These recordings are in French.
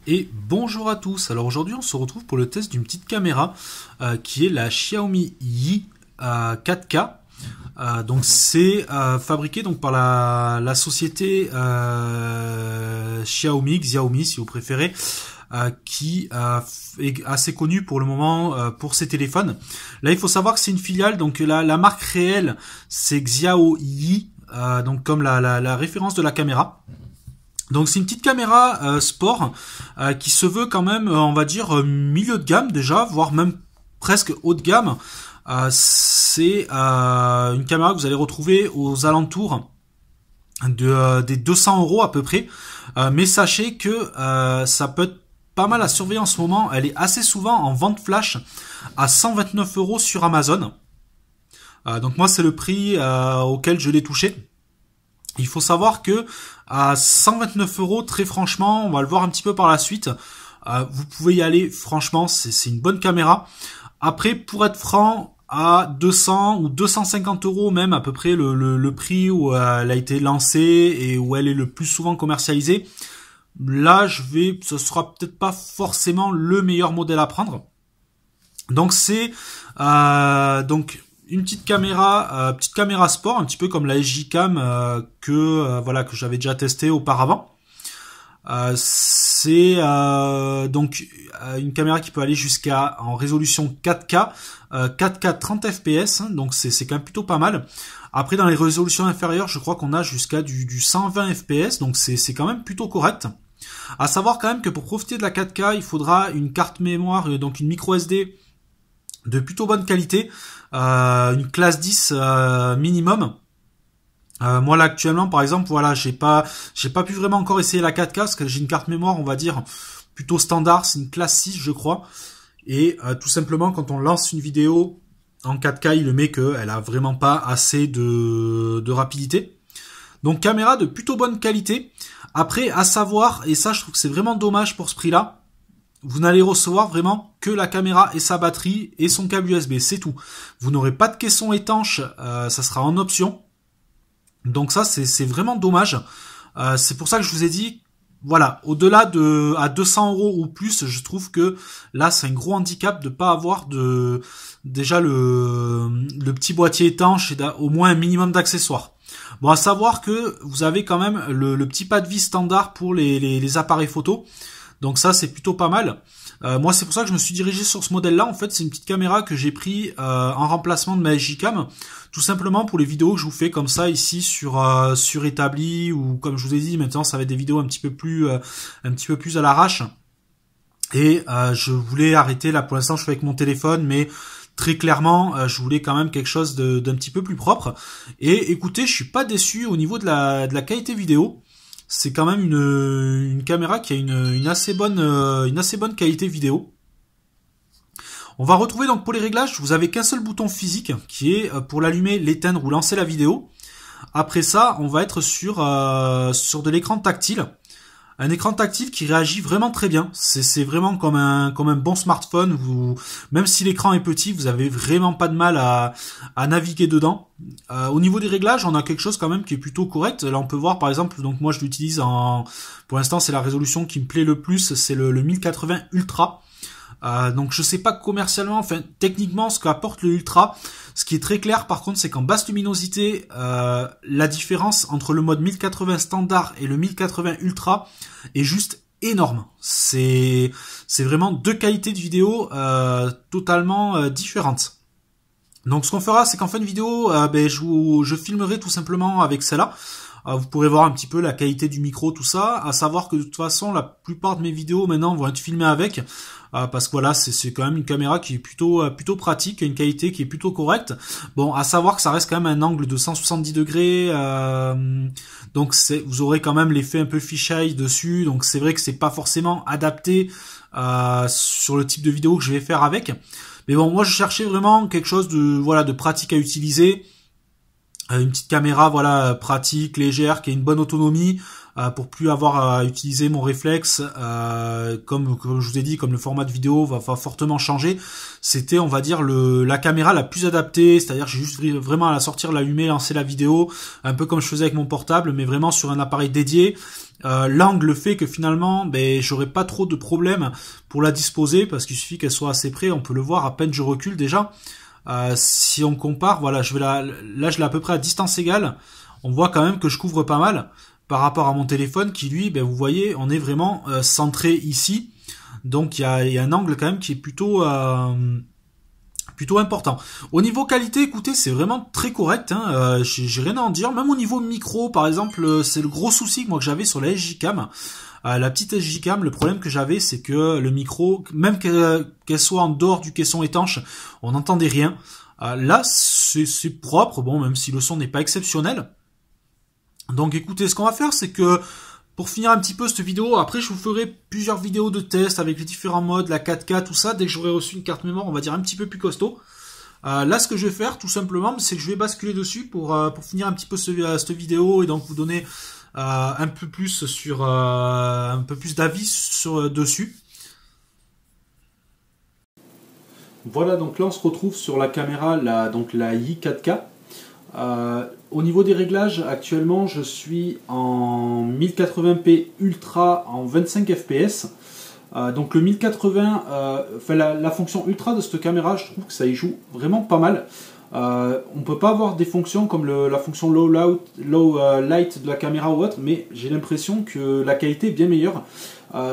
Et bonjour à tous. Alors aujourd'hui on se retrouve pour le test d'une petite caméra qui est la Xiaomi Yi 4K. Donc c'est fabriqué donc par la société Xiaomi si vous préférez, qui est assez connue pour le moment pour ses téléphones. Là il faut savoir que c'est une filiale, donc la marque réelle c'est Xiaoyi, donc comme la référence de la caméra. Donc c'est une petite caméra sport qui se veut quand même, on va dire, milieu de gamme déjà, voire même presque haut de gamme. C'est une caméra que vous allez retrouver aux alentours des 200 € à peu près. Mais sachez que ça peut être pas mal à surveiller en ce moment. Elle est assez souvent en vente flash à 129 € sur Amazon. Donc moi c'est le prix auquel je l'ai touché. Il faut savoir que à 129 €, très franchement, on va le voir un petit peu par la suite, vous pouvez y aller, franchement, c'est une bonne caméra. Après, pour être franc, à 200 ou 250 € même, à peu près le prix où elle a été lancée et où elle est le plus souvent commercialisée, là, ce sera peut-être pas forcément le meilleur modèle à prendre. Donc c'est une petite caméra sport, un petit peu comme la SJ-Cam que j'avais déjà testé auparavant. C'est donc une caméra qui peut aller jusqu'à en résolution 4K, 4K 30 fps, donc c'est quand même plutôt pas mal. Après dans les résolutions inférieures, je crois qu'on a jusqu'à du 120 fps, donc c'est quand même plutôt correct. À savoir quand même que pour profiter de la 4K, il faudra une carte mémoire, donc une micro SD de plutôt bonne qualité, une classe 10 minimum. Moi là actuellement par exemple, voilà, j'ai pas pu vraiment encore essayer la 4K parce que j'ai une carte mémoire, on va dire plutôt standard, c'est une classe 6 je crois, et tout simplement quand on lance une vidéo en 4K, il le met qu'elle a vraiment pas assez de rapidité. Donc caméra de plutôt bonne qualité. Après à savoir, et ça je trouve que c'est vraiment dommage pour ce prix là, vous n'allez recevoir vraiment que la caméra et sa batterie et son câble USB, c'est tout. Vous n'aurez pas de caisson étanche, ça sera en option. Donc ça, c'est vraiment dommage. C'est pour ça que je vous ai dit, voilà, au-delà à 200 € ou plus, je trouve que là, c'est un gros handicap de pas avoir déjà le petit boîtier étanche et au moins un minimum d'accessoires. Bon, à savoir que vous avez quand même le petit pas de vis standard pour les appareils photo. Donc ça, c'est plutôt pas mal. Moi, c'est pour ça que je me suis dirigé sur ce modèle-là. En fait, c'est une petite caméra que j'ai pris en remplacement de ma SJ-Cam, tout simplement pour les vidéos que je vous fais comme ça ici sur établi, ou comme je vous ai dit, maintenant ça va être des vidéos un petit peu plus à l'arrache. Et je voulais arrêter là. Pour l'instant, je fais avec mon téléphone, mais très clairement, je voulais quand même quelque chose d'un petit peu plus propre. Et écoutez, je suis pas déçu au niveau de la qualité vidéo. C'est quand même une caméra qui a une assez bonne qualité vidéo. On va retrouver donc pour les réglages, vous avez qu'un seul bouton physique qui est pour l'allumer, l'éteindre ou lancer la vidéo. Après ça, on va être sur de l'écran tactile. Un écran tactile qui réagit vraiment très bien. C'est vraiment comme un bon smartphone. Même si l'écran est petit, vous avez vraiment pas de mal à naviguer dedans. Au niveau des réglages, on a quelque chose quand même qui est plutôt correct. Là, on peut voir par exemple, donc moi je l'utilise pour l'instant c'est la résolution qui me plaît le plus, c'est le 1080 Ultra. Donc je sais pas commercialement, enfin techniquement ce qu'apporte le Ultra. Ce qui est très clair par contre, c'est qu'en basse luminosité, la différence entre le mode 1080 standard et le 1080 Ultra est juste énorme. C'est vraiment deux qualités de vidéo totalement différentes. Donc ce qu'on fera, c'est qu'en fin de vidéo, je filmerai tout simplement avec celle-là. Vous pourrez voir un petit peu la qualité du micro, tout ça. À savoir que de toute façon, la plupart de mes vidéos maintenant vont être filmées avec, parce que voilà, c'est quand même une caméra qui est plutôt pratique, une qualité qui est plutôt correcte. Bon, à savoir que ça reste quand même un angle de 170 degrés, donc vous aurez quand même l'effet un peu fisheye dessus. Donc c'est vrai que c'est pas forcément adapté sur le type de vidéo que je vais faire avec. Mais bon, moi je cherchais vraiment quelque chose de pratique à utiliser. Une petite caméra pratique, légère, qui a une bonne autonomie, pour plus avoir à utiliser mon réflexe, comme je vous ai dit, comme le format de vidéo va fortement changer. C'était, on va dire, la caméra la plus adaptée, c'est-à-dire j'ai juste vraiment à la sortir, l'allumer, lancer la vidéo, un peu comme je faisais avec mon portable, mais vraiment sur un appareil dédié. L'angle fait que finalement, j'aurais pas trop de problèmes pour la disposer, parce qu'il suffit qu'elle soit assez près, on peut le voir, à peine je recule déjà. Si on compare, voilà, là je l'ai à peu près à distance égale, on voit quand même que je couvre pas mal par rapport à mon téléphone qui lui, vous voyez, on est vraiment centré ici, donc il y a un angle quand même qui est plutôt important. Au niveau qualité, écoutez, c'est vraiment très correct, hein. J'ai rien à en dire. Même au niveau micro, par exemple, c'est le gros souci que j'avais sur la SJ-Cam. La petite SJ-Cam, le problème que j'avais, c'est que le micro, même qu'elle soit en dehors du caisson étanche, on n'entendait rien. Là, c'est propre, bon, même si le son n'est pas exceptionnel. Donc écoutez, ce qu'on va faire, c'est que pour finir un petit peu cette vidéo, après je vous ferai plusieurs vidéos de test avec les différents modes, la 4K, tout ça, dès que j'aurai reçu une carte mémoire, on va dire un petit peu plus costaud. Là, ce que je vais faire, tout simplement, c'est que je vais basculer dessus pour finir un petit peu cette vidéo et donc vous donner un peu plus d'avis dessus. Voilà, donc là on se retrouve sur la caméra, donc la i4K. Au niveau des réglages, actuellement je suis en 1080p Ultra en 25 fps. Donc le 1080, la fonction Ultra de cette caméra, je trouve que ça y joue vraiment pas mal. On peut pas avoir des fonctions comme la fonction low light de la caméra ou autre, mais j'ai l'impression que la qualité est bien meilleure.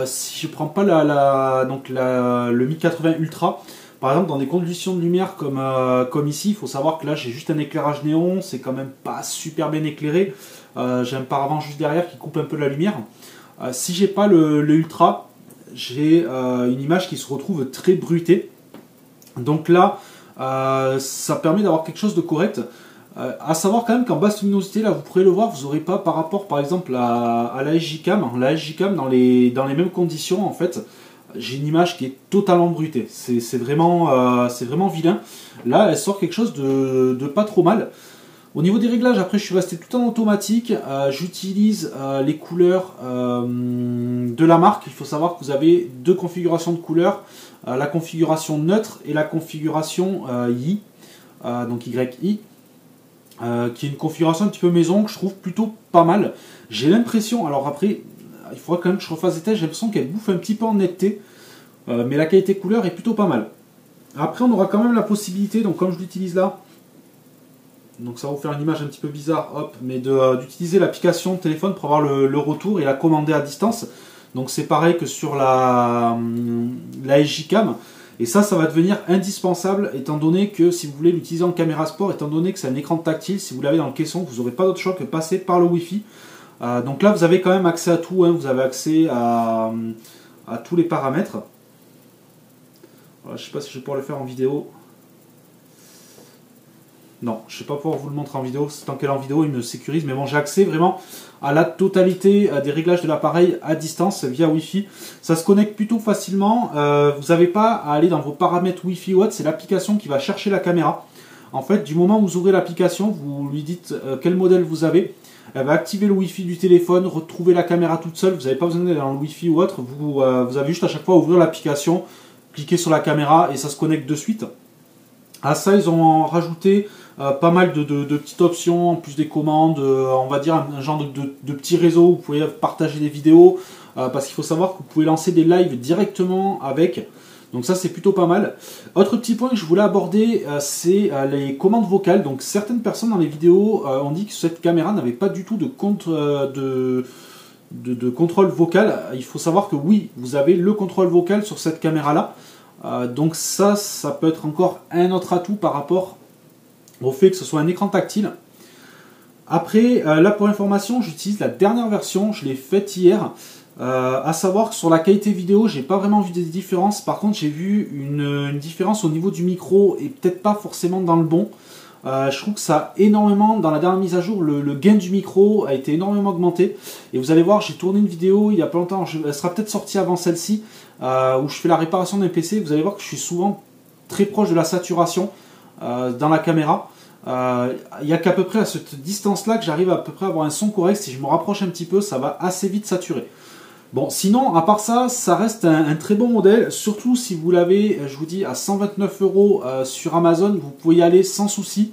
Si je prends pas le 1080 Ultra, par exemple, dans des conditions de lumière comme ici, il faut savoir que là j'ai juste un éclairage néon, c'est quand même pas super bien éclairé. J'ai un paravent juste derrière qui coupe un peu la lumière. Si j'ai pas le Ultra, j'ai une image qui se retrouve très bruitée. Donc là, ça permet d'avoir quelque chose de correct. À savoir quand même qu'en basse luminosité, là vous pourrez le voir, vous n'aurez pas par rapport par exemple à la SJ-Cam. La SJ-Cam dans les mêmes conditions en fait. J'ai une image qui est totalement bruitée, c'est vraiment vilain. Là, elle sort quelque chose de pas trop mal. Au niveau des réglages, après, je suis resté tout en automatique. J'utilise les couleurs de la marque. Il faut savoir que vous avez deux configurations de couleurs, la configuration neutre et la configuration Y, donc YI, qui est une configuration un petit peu maison que je trouve plutôt pas mal. J'ai l'impression, alors après, il faudra quand même que je refasse des tests, j'ai l'impression qu'elle bouffe un petit peu en netteté, mais la qualité couleur est plutôt pas mal. Après, on aura quand même la possibilité, donc comme je l'utilise là, donc ça va vous faire une image un petit peu bizarre, hop, mais d'utiliser l'application de téléphone pour avoir le retour et la commander à distance. Donc c'est pareil que sur la SJ-Cam. Et ça va devenir indispensable étant donné que si vous voulez l'utiliser en caméra sport, étant donné que c'est un écran tactile, si vous l'avez dans le caisson, vous n'aurez pas d'autre choix que passer par le Wi-Fi. Donc là, vous avez quand même accès à tout, hein, vous avez accès à tous les paramètres. Voilà, je ne sais pas si je vais pouvoir le faire en vidéo. Non, je ne vais pas pouvoir vous le montrer en vidéo, tant qu'elle est en vidéo, il me sécurise. Mais bon, j'ai accès vraiment à la totalité des réglages de l'appareil à distance via Wi-Fi. Ça se connecte plutôt facilement. Vous n'avez pas à aller dans vos paramètres Wi-Fi ou autre, c'est l'application qui va chercher la caméra. En fait, du moment où vous ouvrez l'application, vous lui dites quel modèle vous avez. Elle va activer le Wi-Fi du téléphone, retrouver la caméra toute seule. Vous n'avez pas besoin d'aller dans le Wi-Fi ou autre. Vous avez juste à chaque fois à ouvrir l'application, cliquer sur la caméra et ça se connecte de suite. À ça, ils ont rajouté pas mal de petites options, en plus des commandes, on va dire un genre de petit réseau où vous pouvez partager des vidéos, parce qu'il faut savoir que vous pouvez lancer des lives directement avec. Donc ça c'est plutôt pas mal. Autre petit point que je voulais aborder, c'est les commandes vocales. Donc certaines personnes dans les vidéos ont dit que cette caméra n'avait pas du tout de contrôle vocal. Il faut savoir que oui, vous avez le contrôle vocal sur cette caméra là. Donc ça peut être encore un autre atout par rapport au fait que ce soit un écran tactile. Après, là pour information, j'utilise la dernière version, je l'ai faite hier. À savoir que sur la qualité vidéo, j'ai pas vraiment vu des différences. Par contre, j'ai vu une différence au niveau du micro et peut-être pas forcément dans le bon. Je trouve que ça a énormément, dans la dernière mise à jour, le gain du micro a été énormément augmenté. Et vous allez voir, j'ai tourné une vidéo il y a pas longtemps, elle sera peut-être sortie avant celle-ci, où je fais la réparation d'un PC. Vous allez voir que je suis souvent très proche de la saturation dans la caméra. Il n'y a qu'à peu près à cette distance-là que j'arrive à peu près à avoir un son correct. Si je me rapproche un petit peu, ça va assez vite saturer. Bon, sinon, à part ça, ça reste un très bon modèle. Surtout si vous l'avez, je vous dis, à 129 € sur Amazon, vous pouvez y aller sans souci.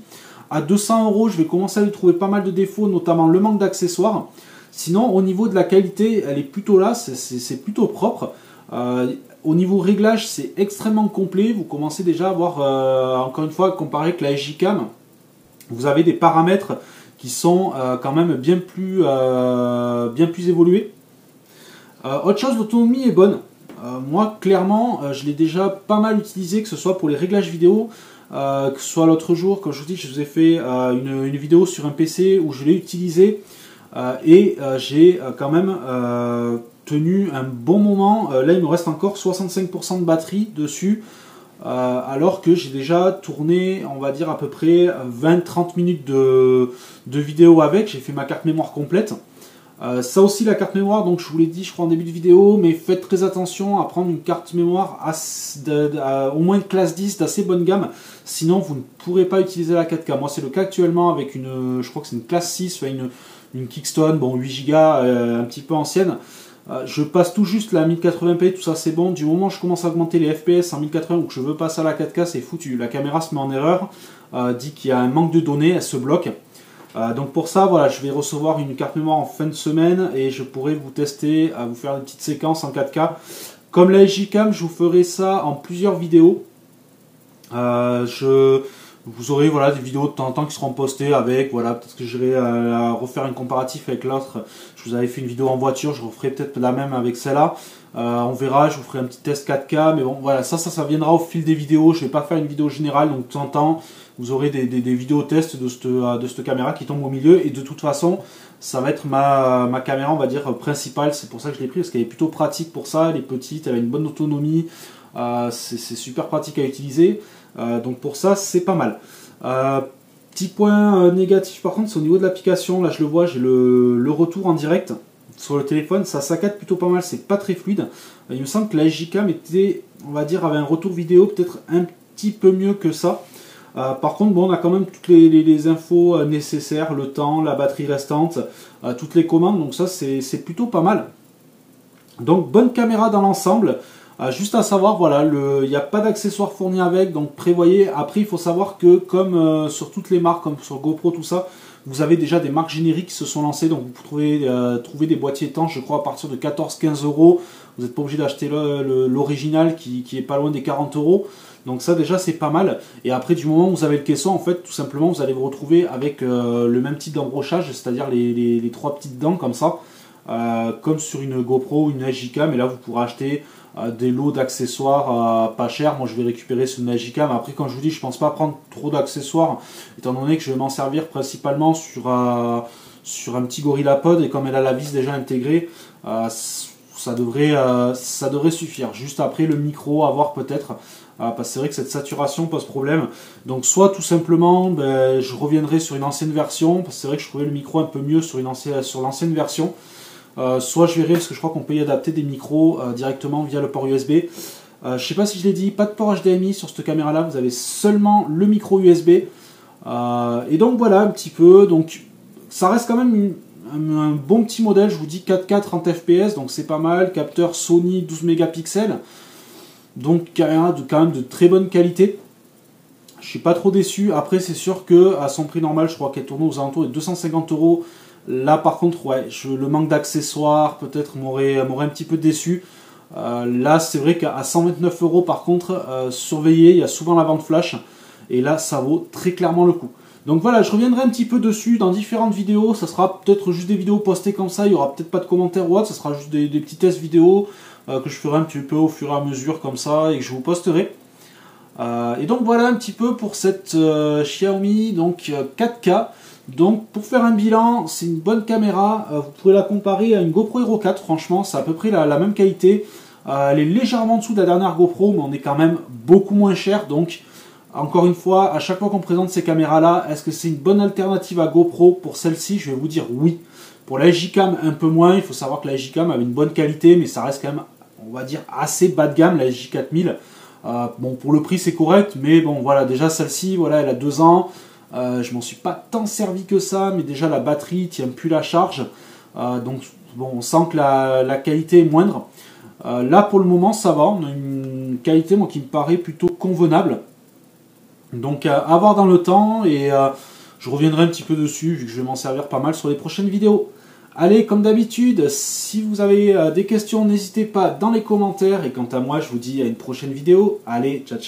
À 200 €, je vais commencer à lui trouver pas mal de défauts, notamment le manque d'accessoires. Sinon, au niveau de la qualité, elle est plutôt là, c'est plutôt propre. Au niveau réglage, c'est extrêmement complet. Vous commencez déjà à voir, encore une fois, comparé avec la SJ Cam, vous avez des paramètres qui sont quand même bien plus évolués. Autre chose, l'autonomie est bonne. Moi, clairement, je l'ai déjà pas mal utilisé, que ce soit pour les réglages vidéo, que ce soit l'autre jour, comme je vous dis, je vous ai fait une vidéo sur un PC où je l'ai utilisé et j'ai quand même tenu un bon moment. Là, il me reste encore 65% de batterie dessus, alors que j'ai déjà tourné, on va dire, à peu près 20-30 minutes de vidéo avec. J'ai fait ma carte mémoire complète. Ça aussi, la carte mémoire, donc je vous l'ai dit je crois en début de vidéo, mais faites très attention à prendre une carte mémoire au moins de classe 10 d'assez bonne gamme, sinon vous ne pourrez pas utiliser la 4K. Moi c'est le cas actuellement avec je crois que c'est une classe 6, enfin une Kingston, bon 8 Go, un petit peu ancienne. Je passe tout juste la 1080p, tout ça c'est bon. Du moment où je commence à augmenter les FPS en 1080 ou que je veux passer à la 4K, c'est foutu. La caméra se met en erreur, dit qu'il y a un manque de données, elle se bloque. Donc pour ça, voilà, je vais recevoir une carte mémoire en fin de semaine et je pourrai vous tester, vous faire des petites séquences en 4K. Comme la SJ Cam, je vous ferai ça en plusieurs vidéos. Vous aurez voilà, des vidéos de temps en temps qui seront postées avec, voilà, peut-être que j'irai refaire un comparatif avec l'autre. Je vous avais fait une vidéo en voiture, je referai peut-être la même avec celle-là. On verra, je vous ferai un petit test 4K, mais bon, voilà, ça viendra au fil des vidéos. Je ne vais pas faire une vidéo générale, donc de temps en temps, vous aurez des vidéos tests de cette caméra qui tombe au milieu, et de toute façon, ça va être ma caméra, on va dire, principale. C'est pour ça que je l'ai pris, parce qu'elle est plutôt pratique pour ça. Elle est petite, elle a une bonne autonomie, c'est super pratique à utiliser. Donc pour ça, c'est pas mal. Petit point négatif par contre, c'est au niveau de l'application. Là, je le vois, j'ai le retour en direct sur le téléphone. Ça saccade plutôt pas mal, c'est pas très fluide. Il me semble que la SJ Cam était, on va dire, avait un retour vidéo peut-être un petit peu mieux que ça. Par contre, bon, on a quand même toutes les infos nécessaires, le temps, la batterie restante, toutes les commandes. Donc ça, c'est plutôt pas mal. Donc bonne caméra dans l'ensemble. Juste à savoir, voilà, il n'y a pas d'accessoires fournis avec, donc prévoyez. Après, il faut savoir que comme sur toutes les marques, comme sur GoPro, tout ça, vous avez déjà des marques génériques qui se sont lancées, donc vous pouvez trouver des boîtiers étanches, je crois, à partir de 14-15 €. Vous n'êtes pas obligé d'acheter l'original qui est pas loin des 40 €. Donc ça déjà c'est pas mal. Et après du moment où vous avez le caisson, en fait tout simplement vous allez vous retrouver avec le même type d'embrochage, c'est-à-dire les trois petites dents comme ça, comme sur une GoPro ou une SJ Cam. Et là vous pourrez acheter des lots d'accessoires pas chers. Moi je vais récupérer sur une SJ Cam. Après, quand je vous dis, je pense pas prendre trop d'accessoires, étant donné que je vais m'en servir principalement sur un petit GorillaPod, et comme elle a la vis déjà intégrée, ça devrait suffire. Juste après le micro à voir peut-être, parce que c'est vrai que cette saturation pose problème. Donc soit tout simplement je reviendrai sur une ancienne version, parce que c'est vrai que je trouvais le micro un peu mieux sur l'ancienne version. Soit je verrai, parce que je crois qu'on peut y adapter des micros directement via le port USB. Je ne sais pas si je l'ai dit, pas de port HDMI sur cette caméra là, vous avez seulement le micro USB. Et donc voilà un petit peu. Donc ça reste quand même un bon petit modèle, je vous dis 4K 30 fps, donc c'est pas mal. Capteur Sony 12 mégapixels, donc caméra quand même de très bonne qualité. Je suis pas trop déçu. Après c'est sûr que à son prix normal, je crois qu'elle tourne aux alentours de 250 €. Là par contre, ouais, le manque d'accessoires peut-être m'aurait un petit peu déçu. Là c'est vrai qu'à 129 € par contre, surveillez, il y a souvent la vente flash, et là ça vaut très clairement le coup. Donc voilà, je reviendrai un petit peu dessus dans différentes vidéos. Ça sera peut-être juste des vidéos postées comme ça, il n'y aura peut-être pas de commentaires ou autre, ça sera juste des petits tests vidéo que je ferai un petit peu au fur et à mesure comme ça, et que je vous posterai. Et donc voilà un petit peu pour cette Xiaomi donc 4K. Donc pour faire un bilan, c'est une bonne caméra. Vous pouvez la comparer à une GoPro Hero 4, franchement c'est à peu près la même qualité. Elle est légèrement en dessous de la dernière GoPro, mais on est quand même beaucoup moins cher. Donc encore une fois, à chaque fois qu'on présente ces caméras là, est-ce que c'est une bonne alternative à GoPro? Pour celle-ci, je vais vous dire oui. Pour la SJ Cam, un peu moins. Il faut savoir que la SJ Cam avait une bonne qualité, mais ça reste quand même, on va dire, assez bas de gamme, la SJ4000. Bon, pour le prix c'est correct, mais bon voilà, déjà celle-ci, voilà, elle a 2 ans. Je m'en suis pas tant servi que ça, mais déjà la batterie tient plus la charge. Donc bon, on sent que la qualité est moindre. Là pour le moment ça va, on a une qualité moi, qui me paraît plutôt convenable. Donc à voir dans le temps et je reviendrai un petit peu dessus vu que je vais m'en servir pas mal sur les prochaines vidéos. Allez, comme d'habitude, si vous avez des questions, n'hésitez pas dans les commentaires. Et quant à moi, je vous dis à une prochaine vidéo. Allez, ciao ciao.